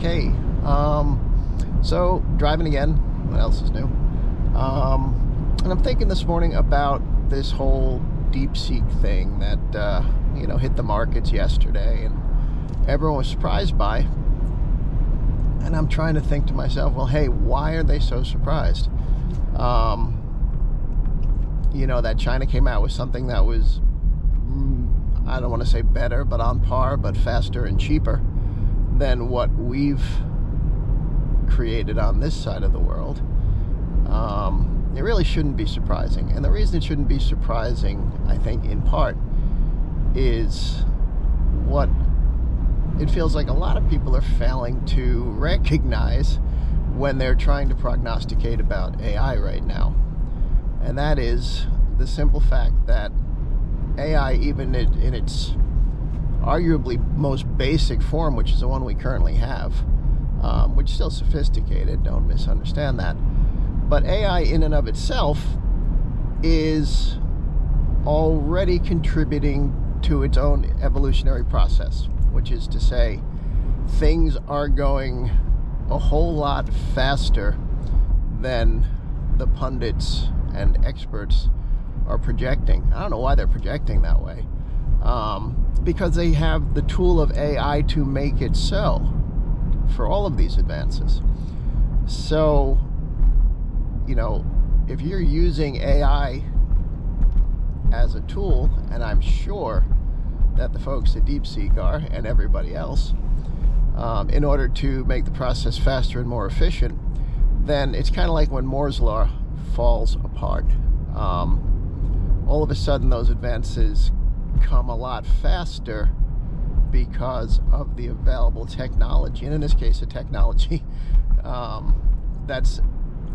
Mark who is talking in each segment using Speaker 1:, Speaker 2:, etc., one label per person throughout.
Speaker 1: Okay, so driving again. What else is new? And I'm thinking this morning about this whole DeepSeek thing that hit the markets yesterday, and everyone was surprised by. And I'm trying to think to myself, well, hey, why are they so surprised? That China came out with something that was, I don't want to say better, but on par, but faster and cheaper than what we've created on this side of the world. It really shouldn't be surprising. And the reason it shouldn't be surprising, I think, in part, is what it feels like a lot of people are failing to recognize when they're trying to prognosticate about AI right now. And that is the simple fact that AI, even in its arguably most basic form, which is the one we currently have, which is still sophisticated, don't misunderstand that, but AI in and of itself is already contributing to its own evolutionary process, which is to say, things are going a whole lot faster than the pundits and experts are projecting. I don't know why they're projecting that way. Because they have the tool of AI to make it so for all of these advances. So, if you're using AI as a tool, and I'm sure that the folks at DeepSeek are, and everybody else, in order to make the process faster and more efficient, then it's kind of like when Moore's Law falls apart. All of a sudden those advances come a lot faster because of the available technology, and in this case the technology that's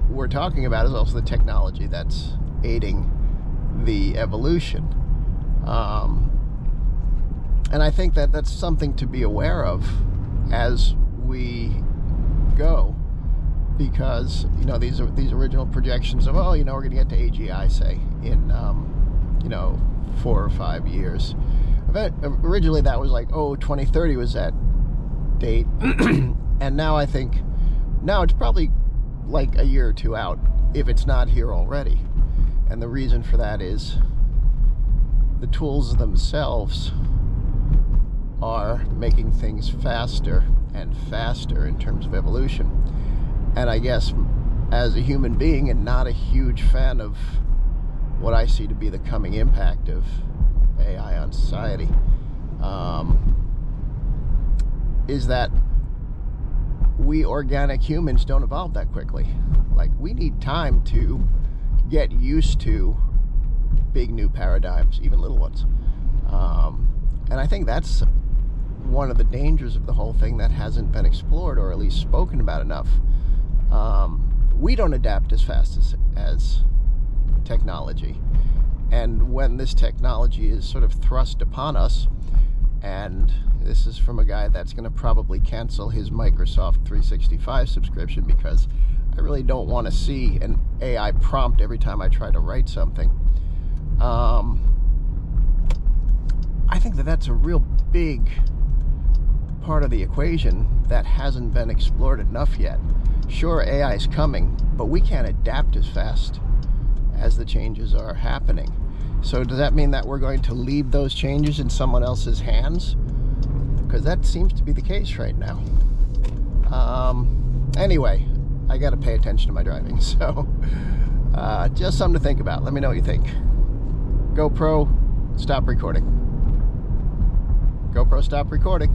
Speaker 1: we're talking about is also the technology that's aiding the evolution. And I think that that's something to be aware of as we go, because these original projections of we're going to get to AGI, say, in 4 or 5 years. Originally that was like 2030 was that date, and now I think it's probably like a year or two out, if it's not here already. And the reason for that is the tools themselves are making things faster and faster in terms of evolution. And I guess as a human being, and not a huge fan of what I see to be the coming impact of AI on society, is that we organic humans don't evolve that quickly. Like, we need time to get used to big new paradigms, even little ones. And I think that's one of the dangers of the whole thing that hasn't been explored, or at least spoken about enough. We don't adapt as fast as technology. And when this technology is sort of thrust upon us, and this is from a guy that's going to probably cancel his Microsoft 365 subscription, because I really don't want to see an AI prompt every time I try to write something. I think that that's a real big part of the equation that hasn't been explored enough yet. Sure, AI is coming, but we can't adapt as fast as the changes are happening. So does that mean that we're going to leave those changes in someone else's hands? Because that seems to be the case right now. Anyway, I got to pay attention to my driving, so just something to think about. Let me know what you think. GoPro, stop recording. GoPro, stop recording.